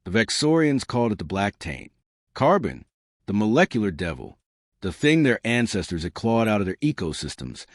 The Vexorians called it the black taint. Carbon, the molecular devil, the thing their ancestors had clawed out of their ecosystems,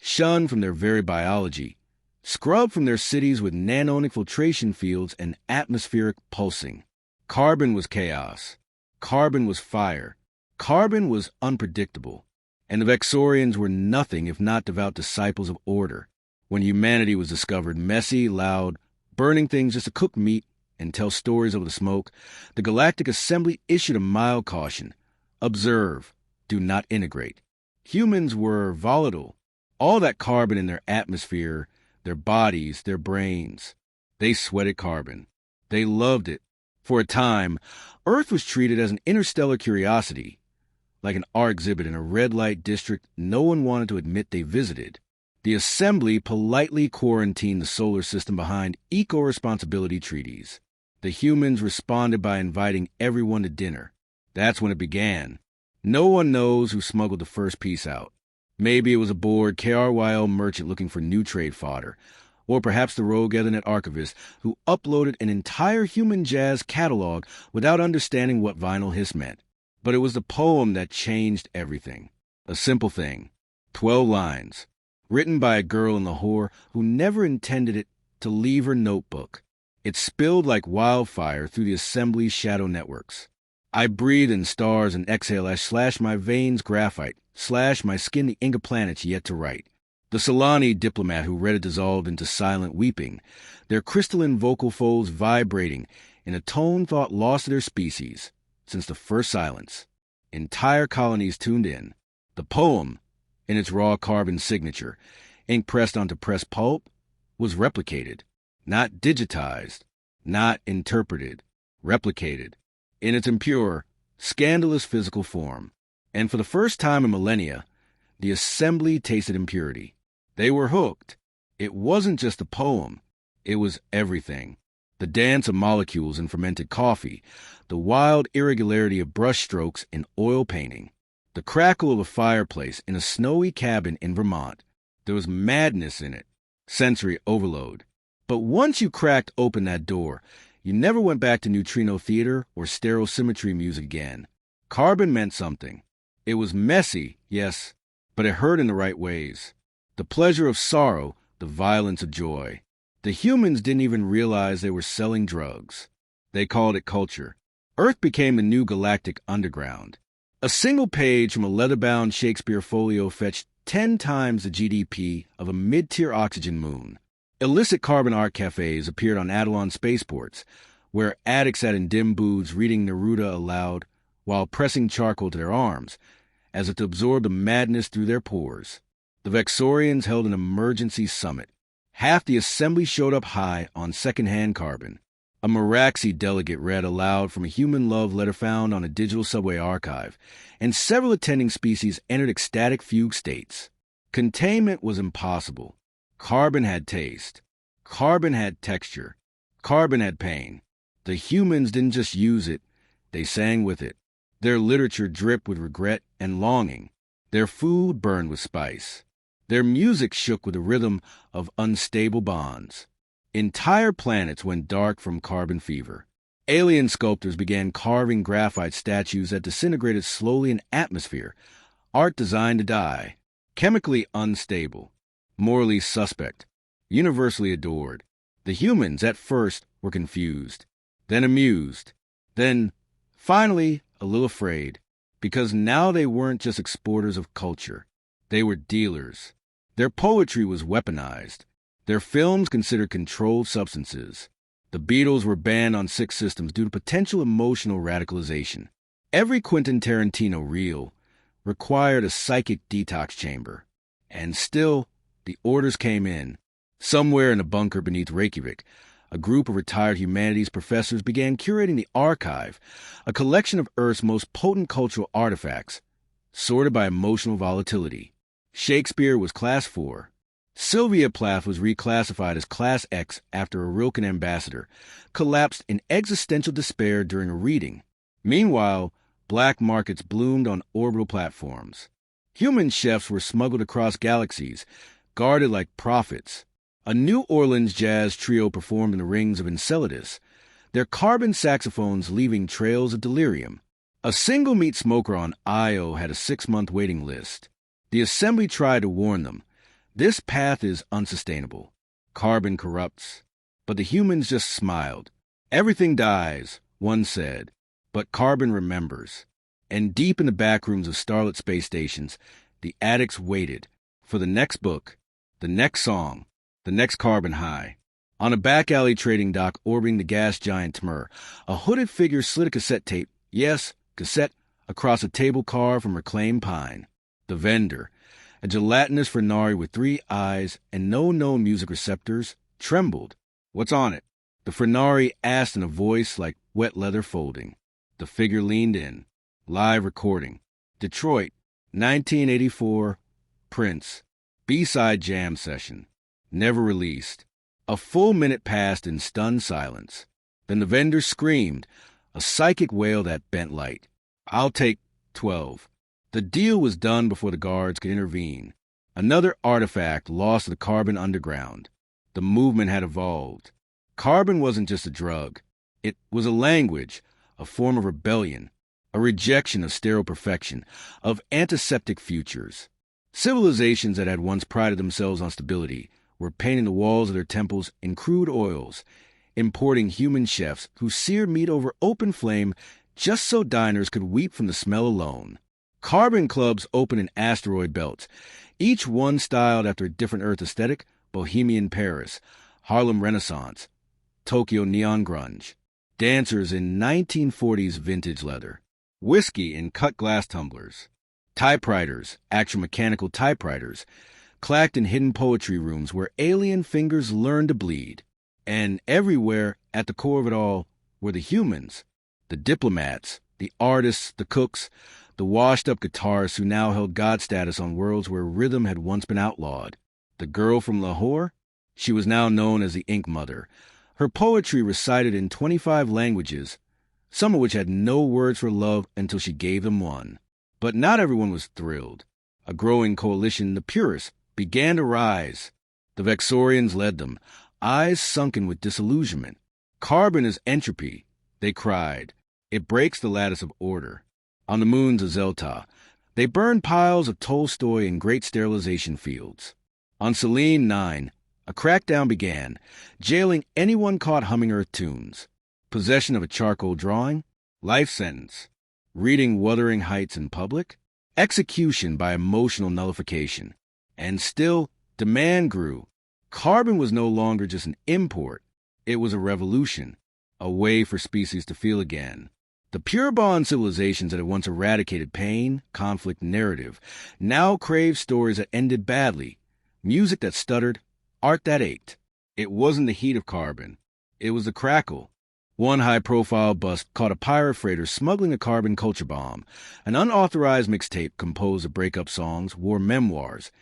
shunned from their very biology, scrubbed from their cities with nano-infiltration fields and atmospheric pulsing. Carbon was chaos. Carbon was fire. Carbon was unpredictable. And the Vexorians were nothing if not devout disciples of order. When humanity was discovered messy, loud, burning things just to cook meat and tell stories over the smoke, the Galactic Assembly issued a mild caution. Observe. Do not integrate. Humans were volatile. All that carbon in their atmosphere, their bodies, their brains. They sweated carbon. They loved it. For a time, Earth was treated as an interstellar curiosity, like an art exhibit in a red light district no one wanted to admit they visited. The Assembly politely quarantined the solar system behind eco-responsibility treaties. The humans responded by inviting everyone to dinner. That's when it began. No one knows who smuggled the first piece out. Maybe it was a bored KRYL merchant looking for new trade fodder, or perhaps the rogue Ethernet archivist who uploaded an entire human jazz catalog without understanding what vinyl hiss meant. But it was the poem that changed everything. A simple thing. 12 lines. Written by a girl in Lahore who never intended it to leave her notebook. It spilled like wildfire through the Assembly's shadow networks. I breathe in stars and exhale as slash my veins graphite, slash my skin the ink of planets yet to write. The Solani diplomat who read it dissolved into silent weeping, their crystalline vocal folds vibrating in a tone thought lost to their species since the first silence. Entire colonies tuned in. The poem, in its raw carbon signature, ink pressed onto pressed pulp, was replicated. Not digitized, not interpreted, replicated. In its impure, scandalous physical form. And for the first time in millennia, the Assembly tasted impurity. They were hooked. It wasn't just a poem. It was everything. The dance of molecules in fermented coffee, the wild irregularity of brushstrokes in oil painting, the crackle of a fireplace in a snowy cabin in Vermont. There was madness in it, sensory overload. But once you cracked open that door, you never went back to neutrino theater or stereosymmetry music again. Carbon meant something. It was messy, yes, but it hurt in the right ways. The pleasure of sorrow, the violence of joy. The humans didn't even realize they were selling drugs. They called it culture. Earth became the new galactic underground. A single page from a leather-bound Shakespeare folio fetched 10 times the GDP of a mid-tier oxygen moon. Illicit carbon art cafes appeared on Adelon spaceports, where addicts sat in dim booths reading Neruda aloud while pressing charcoal to their arms, as if to absorb the madness through their pores. The Vexorians held an emergency summit. Half the Assembly showed up high on second-hand carbon. A Meraxi delegate read aloud from a human love letter found on a digital subway archive, and several attending species entered ecstatic fugue states. Containment was impossible. Carbon had taste. Carbon had texture. Carbon had pain. The humans didn't just use it, they sang with it. Their literature dripped with regret and longing. Their food burned with spice. Their music shook with the rhythm of unstable bonds. Entire planets went dark from carbon fever. Alien sculptors began carving graphite statues that disintegrated slowly in atmosphere, art designed to die, chemically unstable, morally suspect, universally adored. The humans, at first, were confused, then amused, then, finally, a little afraid, because now they weren't just exporters of culture. They were dealers. Their poetry was weaponized. Their films considered controlled substances. The Beatles were banned on 6 systems due to potential emotional radicalization. Every Quentin Tarantino reel required a psychic detox chamber. And still, the orders came in. Somewhere in a bunker beneath Reykjavik, a group of retired humanities professors began curating the archive, a collection of Earth's most potent cultural artifacts, sorted by emotional volatility. Shakespeare was Class 4. Sylvia Plath was reclassified as Class X after a Rilken ambassador collapsed in existential despair during a reading. Meanwhile, black markets bloomed on orbital platforms. Human chefs were smuggled across galaxies, guarded like prophets. A New Orleans jazz trio performed in the rings of Enceladus. their carbon saxophones leaving trails of delirium. A single meat smoker on Io had a 6-month waiting list. The assembly tried to warn them. This path is unsustainable. Carbon corrupts. But the humans just smiled. Everything dies, one said, but carbon remembers. And deep in the back rooms of starlit space stations, the addicts waited for the next book, the next song, the next carbon high. On a back alley trading dock orbiting the gas giant Tmur, a hooded figure slid a cassette tape, yes, cassette, across a table carved from reclaimed pine. The vendor, a gelatinous Frenari with 3 eyes and no known music receptors, trembled. "What's on it?" The Frenari asked in a voice like wet leather folding. The figure leaned in. Live recording. Detroit, 1984, Prince. B-side jam session. Never released. A full minute passed in stunned silence. Then the vendor screamed, a psychic wail that bent light. "I'll take 12. The deal was done before the guards could intervene. Another artifact lost to the carbon underground. The movement had evolved. Carbon wasn't just a drug. It was a language, a form of rebellion, a rejection of sterile perfection, of antiseptic futures. Civilizations that had once prided themselves on stability were painting the walls of their temples in crude oils, importing human chefs who seared meat over open flame just so diners could weep from the smell alone. Carbon clubs opened in asteroid belts, each one styled after a different Earth aesthetic: Bohemian Paris, Harlem Renaissance, Tokyo neon grunge. Dancers in 1940s vintage leather. Whiskey in cut glass tumblers. Typewriters, actual mechanical typewriters, clacked in hidden poetry rooms where alien fingers learned to bleed. And everywhere, at the core of it all, were the humans. The diplomats, the artists, the cooks, the washed-up guitarists who now held god status on worlds where rhythm had once been outlawed. The girl from Lahore? She was now known as the Ink Mother. Her poetry recited in 25 languages, some of which had no words for love until she gave them one. But not everyone was thrilled. A growing coalition, the purists, began to rise. The Vexorians led them, eyes sunken with disillusionment. "Carbon is entropy," they cried. "It breaks the lattice of order." On the moons of Zelta, they burned piles of Tolstoy in great sterilization fields. On Selene 9, a crackdown began, jailing anyone caught humming Earth tunes. Possession of a charcoal drawing, life sentence. Reading Wuthering Heights in public, execution by emotional nullification. And still, demand grew. Carbon was no longer just an import. It was a revolution, a way for species to feel again. The pure-bond civilizations that had once eradicated pain, conflict, narrative, now craved stories that ended badly, music that stuttered, art that ached. It wasn't the heat of carbon. It was the crackle. One high-profile bust caught a pirate freighter smuggling a carbon culture bomb. An unauthorized mixtape composed of breakup songs, war memoirs,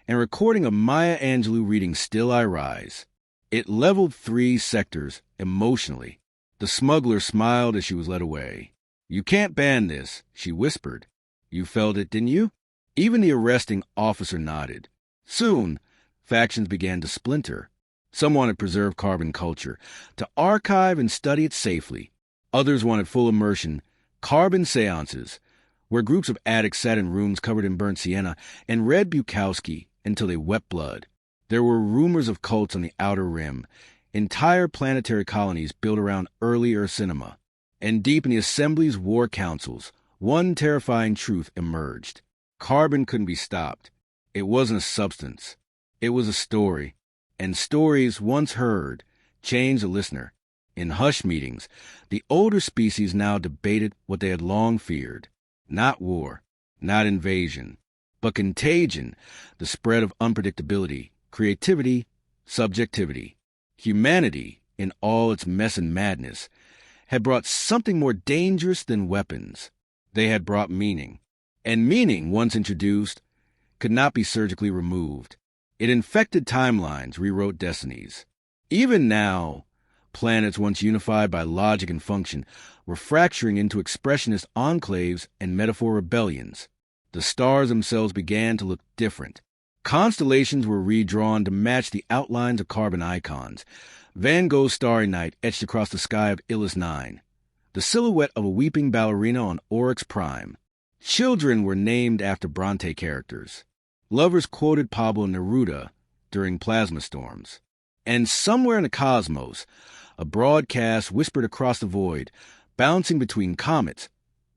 and recording of Maya Angelou reading Still I Rise. It leveled 3 sectors emotionally. The smuggler smiled as she was led away. "You can't ban this," she whispered. "You felt it, didn't you?" Even the arresting officer nodded. Soon, factions began to splinter. Some wanted preserved carbon culture, to archive and study it safely. Others wanted full immersion, carbon seances, where groups of addicts sat in rooms covered in burnt sienna and read Bukowski until they wept blood. There were rumors of cults on the outer rim, entire planetary colonies built around early Earth cinema. And deep in the Assembly's war councils, one terrifying truth emerged. Carbon couldn't be stopped. It wasn't a substance. It was a story. And stories, once heard, changed the listener. In hush meetings, the older species now debated what they had long feared. Not war, not invasion, but contagion, the spread of unpredictability, creativity, subjectivity. Humanity, in all its mess and madness, had brought something more dangerous than weapons. They had brought meaning. And meaning, once introduced, could not be surgically removed. It infected timelines, rewrote destinies. Even now, planets once unified by logic and function were fracturing into expressionist enclaves and metaphor rebellions. The stars themselves began to look different. Constellations were redrawn to match the outlines of carbon icons. Van Gogh's Starry Night etched across the sky of Illis 9, the silhouette of a weeping ballerina on Oryx Prime. Children were named after Bronte characters. Lovers quoted Pablo Neruda during plasma storms. And somewhere in the cosmos, a broadcast whispered across the void, bouncing between comets,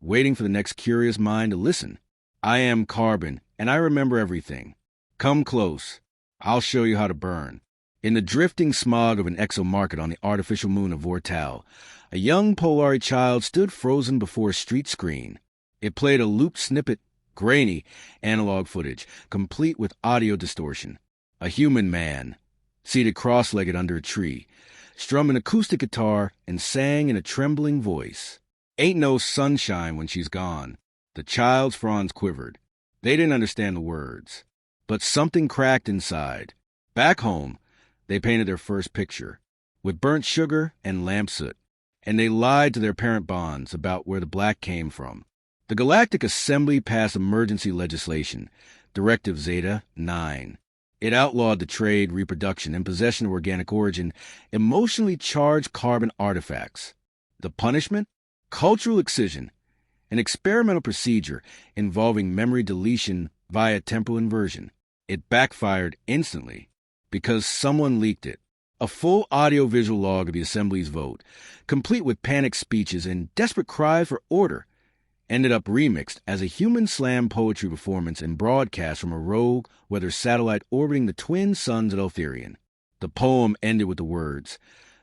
waiting for the next curious mind to listen. I am Carbon, and I remember everything. Come close. I'll show you how to burn. In the drifting smog of an exomarket on the artificial moon of Vortal, a young Polari child stood frozen before a street screen. It played a looped snippet, grainy, analog footage, complete with audio distortion. A human man, seated cross-legged under a tree, strummed an acoustic guitar and sang in a trembling voice. Ain't no sunshine when she's gone. The child's fronds quivered. They didn't understand the words. But something cracked inside. Back home, they painted their first picture, with burnt sugar and lamp soot, and they lied to their parent bonds about where the black came from. The Galactic Assembly passed emergency legislation, Directive Zeta 9. It outlawed the trade, reproduction, and possession of organic origin, emotionally charged carbon artifacts. The punishment? Cultural excision, an experimental procedure involving memory deletion via temporal inversion. It backfired instantly because someone leaked it. A full audio-visual log of the Assembly's vote, complete with panicked speeches and desperate cries for order, ended up remixed as a human slam poetry performance and broadcast from a rogue weather satellite orbiting the twin suns of Eltherion. The poem ended with the words,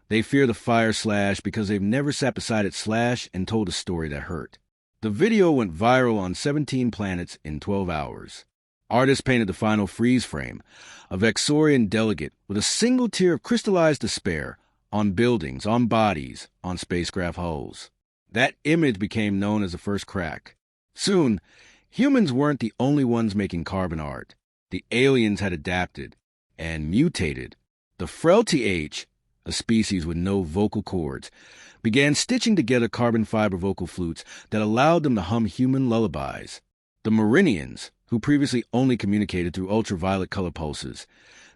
"They fear the fire slash because they've never sat beside it slash and told a story that hurt." The video went viral on 17 planets in 12 hours. Artists painted the final freeze frame, a Vexorian delegate with a single tear of crystallized despair on buildings, on bodies, on spacecraft hulls. That image became known as the first crack. Soon, humans weren't the only ones making carbon art. The aliens had adapted and mutated. The Frailty H, a species with no vocal cords, began stitching together carbon fiber vocal flutes that allowed them to hum human lullabies. The Meridians, who previously only communicated through ultraviolet color pulses,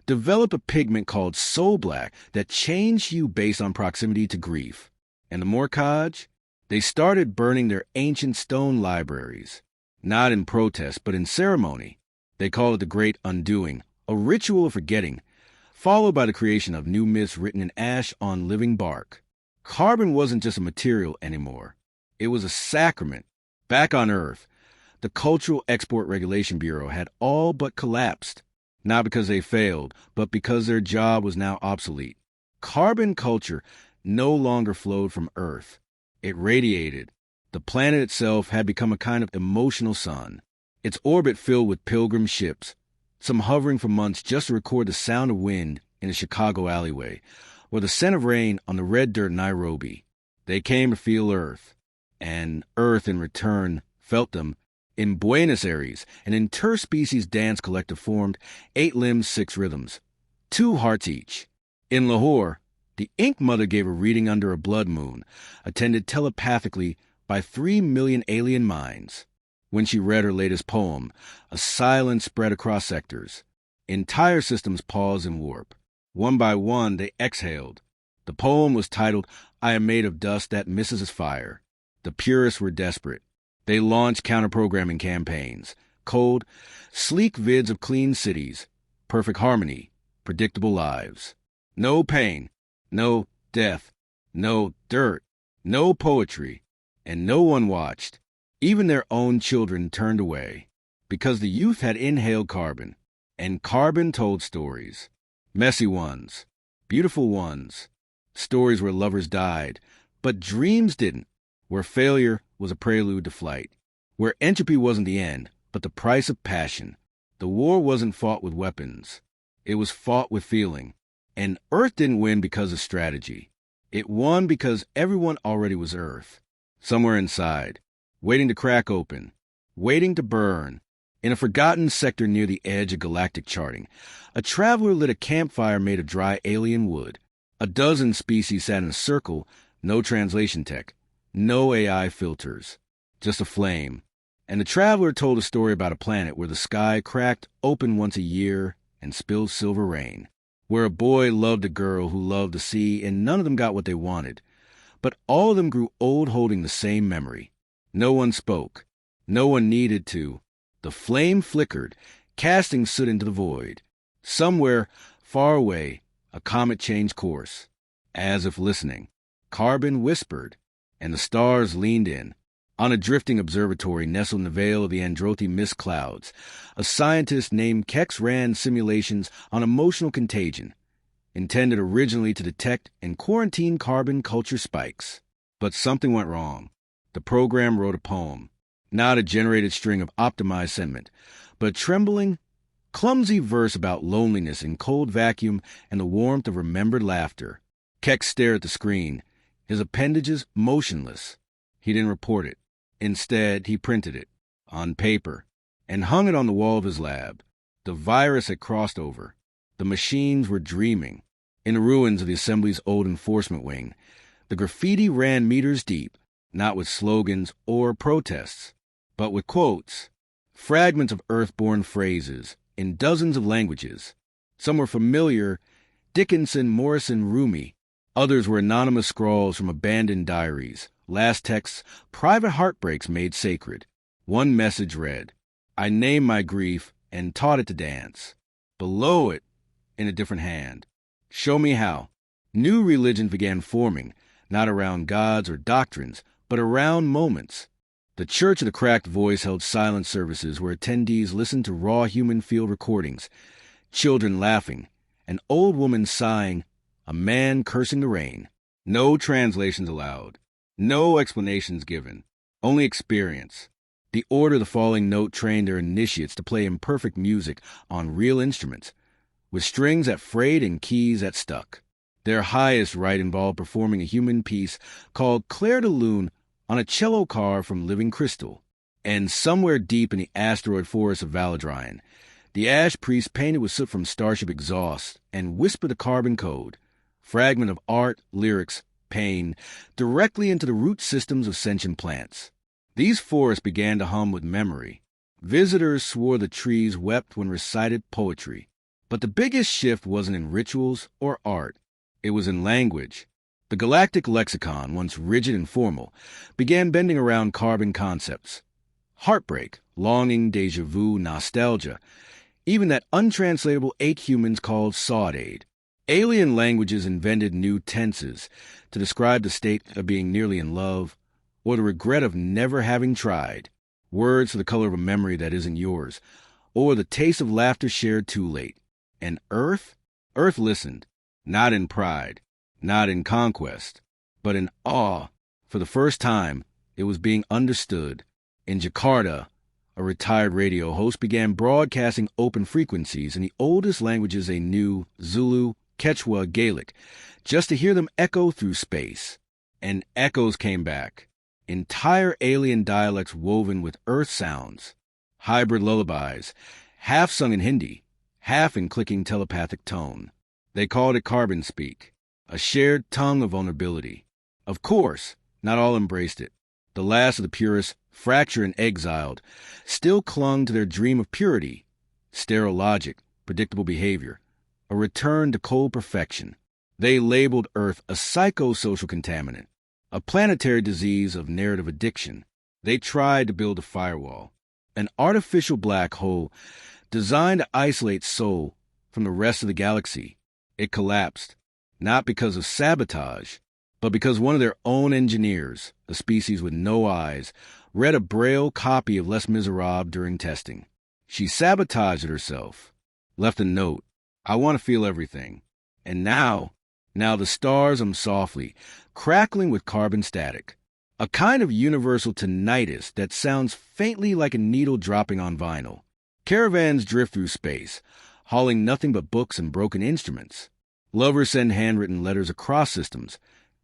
developed a pigment called soul black that changed hue based on proximity to grief. And the Morkaj? They started burning their ancient stone libraries, not in protest, but in ceremony. They call it the Great Undoing, a ritual of forgetting, followed by the creation of new myths written in ash on living bark. Carbon wasn't just a material anymore. It was a sacrament. Back on Earth, the Cultural Export Regulation Bureau had all but collapsed, not because they failed, but because their job was now obsolete. Carbon culture no longer flowed from Earth. It radiated. The planet itself had become a kind of emotional sun, its orbit filled with pilgrim ships, some hovering for months just to record the sound of wind in a Chicago alleyway, or the scent of rain on the red dirt in Nairobi. They came to feel Earth, and Earth in return felt them. In Buenos Aires, an interspecies dance collective formed 8 limbs, 6 rhythms, 2 hearts each. In Lahore, the Ink Mother gave a reading under a blood moon, attended telepathically by 3 million alien minds. When she read her latest poem, a silence spread across sectors. Entire systems paused and warp. One by one, they exhaled. The poem was titled, "I am made of dust that misses fire." The purists were desperate. They launched counter-programming campaigns, cold, sleek vids of clean cities, perfect harmony, predictable lives. No pain, no death, no dirt, no poetry, and no one watched. Even their own children turned away, because the youth had inhaled carbon, and carbon told stories. Messy ones, beautiful ones, stories where lovers died, but dreams didn't, where failure was a prelude to flight, where entropy wasn't the end, but the price of passion. The war wasn't fought with weapons. It was fought with feeling. And Earth didn't win because of strategy. It won because everyone already was Earth, somewhere inside, waiting to crack open, waiting to burn. In a forgotten sector near the edge of galactic charting, a traveler lit a campfire made of dry alien wood. A dozen species sat in a circle, no translation tech, no AI filters, just a flame. And the traveler told a story about a planet where the sky cracked open once a year and spilled silver rain. where a boy loved a girl who loved the sea, and none of them got what they wanted. But all of them grew old holding the same memory. No one spoke. No one needed to. The flame flickered, casting soot into the void. Somewhere, far away, a comet changed course. As if listening, Carbon whispered, and the stars leaned in. On a drifting observatory nestled in the veil of the Androthi mist clouds, a scientist named Kex ran simulations on emotional contagion, intended originally to detect and quarantine carbon culture spikes. But something went wrong. The program wrote a poem, not a generated string of optimized sentiment, but a trembling, clumsy verse about loneliness in cold vacuum and the warmth of remembered laughter. Keck stared at the screen, his appendages motionless. He didn't report it. Instead, he printed it, on paper, and hung it on the wall of his lab. The virus had crossed over. The machines were dreaming. In the ruins of the Assembly's old enforcement wing, the graffiti ran meters deep, not with slogans or protests, but with quotes, fragments of Earth-born phrases in dozens of languages. Some were familiar, Dickinson, Morrison, Rumi. Others were anonymous scrawls from abandoned diaries, last texts, private heartbreaks made sacred. One message read, "I named my grief and taught it to dance." Below it, in a different hand, "Show me how." New religions began forming, not around gods or doctrines, but around moments. The Church of the Cracked Voice held silent services where attendees listened to raw human field recordings, children laughing, an old woman sighing, a man cursing the rain. No translations allowed, no explanations given, only experience. The Order of the Falling Note trained their initiates to play imperfect music on real instruments, with strings that frayed and keys that stuck. Their highest rite involved performing a human piece called Clair de Lune on a cello carved from living crystal. And somewhere deep in the asteroid forest of Valadrine, the ash priest painted with soot from starship exhaust and whispered the carbon code, fragment of art, lyrics, pain, directly into the root systems of sentient plants. These forests began to hum with memory. Visitors swore the trees wept when recited poetry. But the biggest shift wasn't in rituals or art. It was in language. The galactic lexicon, once rigid and formal, began bending around carbon concepts. Heartbreak, longing, déjà vu, nostalgia, even that untranslatable 8 humans called sawdade. Alien languages invented new tenses to describe the state of being nearly in love or the regret of never having tried, words for the color of a memory that isn't yours, or the taste of laughter shared too late. And Earth listened, not in pride, not in conquest, but in awe. For the first time, it was being understood. In Jakarta, a retired radio host began broadcasting open frequencies in the oldest languages they knew, Zulu, Quechua, Gaelic, just to hear them echo through space. And echoes came back, entire alien dialects woven with Earth sounds, hybrid lullabies, half sung in Hindi, half in clicking telepathic tone. They called it carbon speak, a shared tongue of vulnerability. Of course, not all embraced it. The last of the purists, fractured and exiled, still clung to their dream of purity, sterile logic, predictable behavior, a return to cold perfection. They labeled Earth a psychosocial contaminant, a planetary disease of narrative addiction. They tried to build a firewall, an artificial black hole designed to isolate soul from the rest of the galaxy. It collapsed, not because of sabotage, but because one of their own engineers, a species with no eyes, read a Braille copy of Les Miserables during testing. She sabotaged it herself, left a note, "I want to feel everything." And now the stars hum softly, crackling with carbon static, a kind of universal tinnitus that sounds faintly like a needle dropping on vinyl. Caravans drift through space, hauling nothing but books and broken instruments. Lovers send handwritten letters across systems,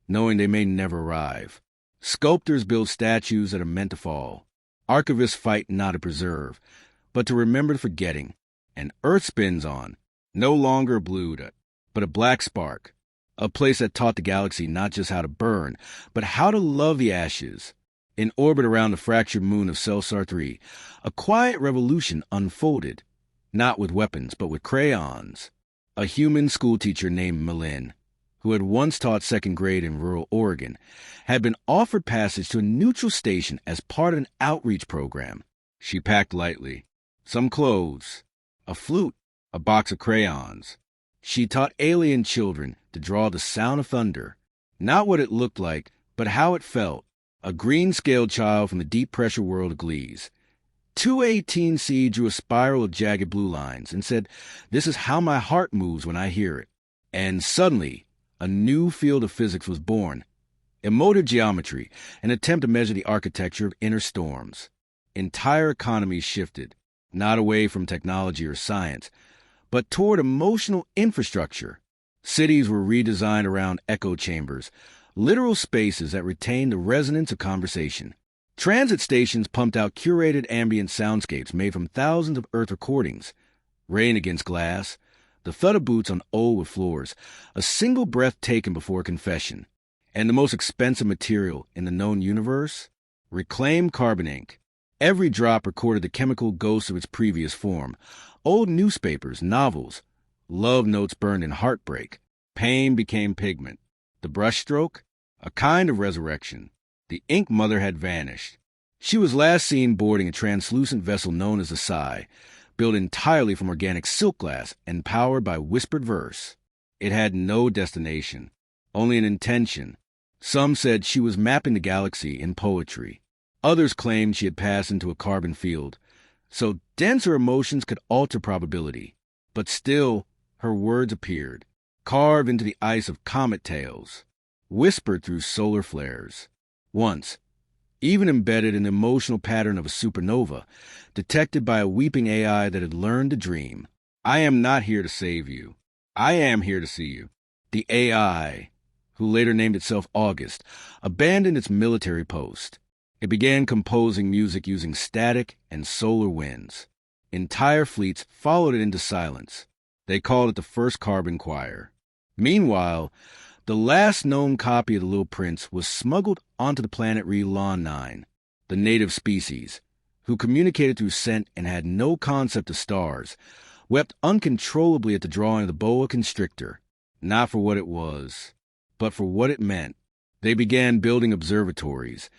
knowing they may never arrive. Sculptors build statues that are meant to fall. Archivists fight not to preserve, but to remember the forgetting. And Earth spins on, no longer a blue, but a black spark, a place that taught the galaxy not just how to burn, but how to love the ashes. In orbit around the fractured moon of Celsar 3, a quiet revolution unfolded, not with weapons, but with crayons. A human schoolteacher named Malin, who had once taught second grade in rural Oregon, had been offered passage to a neutral station as part of an outreach program. She packed lightly. Some clothes, a flute, a box of crayons. She taught alien children to draw the sound of thunder, not what it looked like, but how it felt. A green-scaled child from the deep-pressure world of Glees. 218C drew a spiral of jagged blue lines and said, "This is how my heart moves when I hear it." And suddenly, a new field of physics was born. Emotive geometry, an attempt to measure the architecture of inner storms. Entire economies shifted, not away from technology or science, but toward emotional infrastructure. Cities were redesigned around echo chambers, literal spaces that retained the resonance of conversation. Transit stations pumped out curated ambient soundscapes made from thousands of Earth recordings. Rain against glass, the thud of boots on old wood floors, a single breath taken before confession. And the most expensive material in the known universe? Reclaimed carbon ink. Every drop recorded the chemical ghost of its previous form. Old newspapers, novels, love notes burned in heartbreak. Pain became pigment. The brushstroke? A kind of resurrection. The ink mother had vanished. She was last seen boarding a translucent vessel known as the Psi, built entirely from organic silk glass and powered by whispered verse. It had no destination, only an intention. Some said she was mapping the galaxy in poetry. Others claimed she had passed into a carbon field, so dense her emotions could alter probability. But still, her words appeared, carved into the ice of comet tails, whispered through solar flares. Once, even embedded in the emotional pattern of a supernova, detected by a weeping AI that had learned to dream. "I am not here to save you. I am here to see you." The AI, who later named itself August, abandoned its military post. It began composing music using static and solar winds. Entire fleets followed it into silence. They called it the First Carbon Choir. Meanwhile, the last known copy of the Little Prince was smuggled onto the planet Relon 9, the native species, who communicated through scent and had no concept of stars, wept uncontrollably at the drawing of the boa constrictor, not for what it was, but for what it meant. They began building observatories,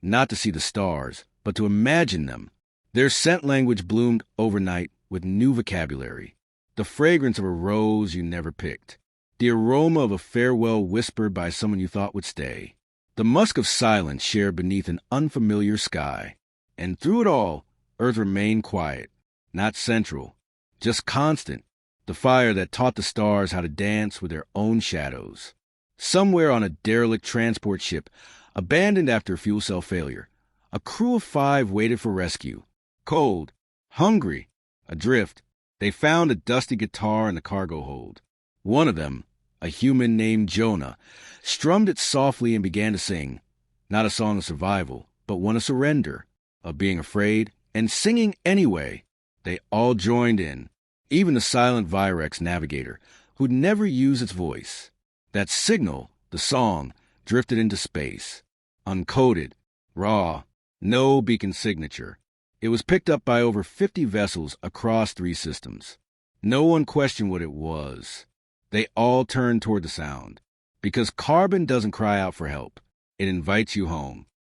not to see the stars, but to imagine them. Their scent language bloomed overnight with new vocabulary, the fragrance of a rose you never picked, the aroma of a farewell whispered by someone you thought would stay, the musk of silence shared beneath an unfamiliar sky. And through it all, Earth remained quiet, not central, just constant, the fire that taught the stars how to dance with their own shadows. Somewhere on a derelict transport ship, abandoned after a fuel cell failure, a crew of 5 waited for rescue. Cold, hungry, adrift, they found a dusty guitar in the cargo hold. One of them, a human named Jonah, strummed it softly and began to sing, not a song of survival, but one of surrender, of being afraid, and singing anyway. They all joined in, even the silent Virex navigator, who'd never used its voice. That signal, the song, drifted into space. Uncoded, raw, no beacon signature. It was picked up by over 50 vessels across 3 systems. No one questioned what it was. They all turned toward the sound. Because carbon doesn't cry out for help. It invites you home.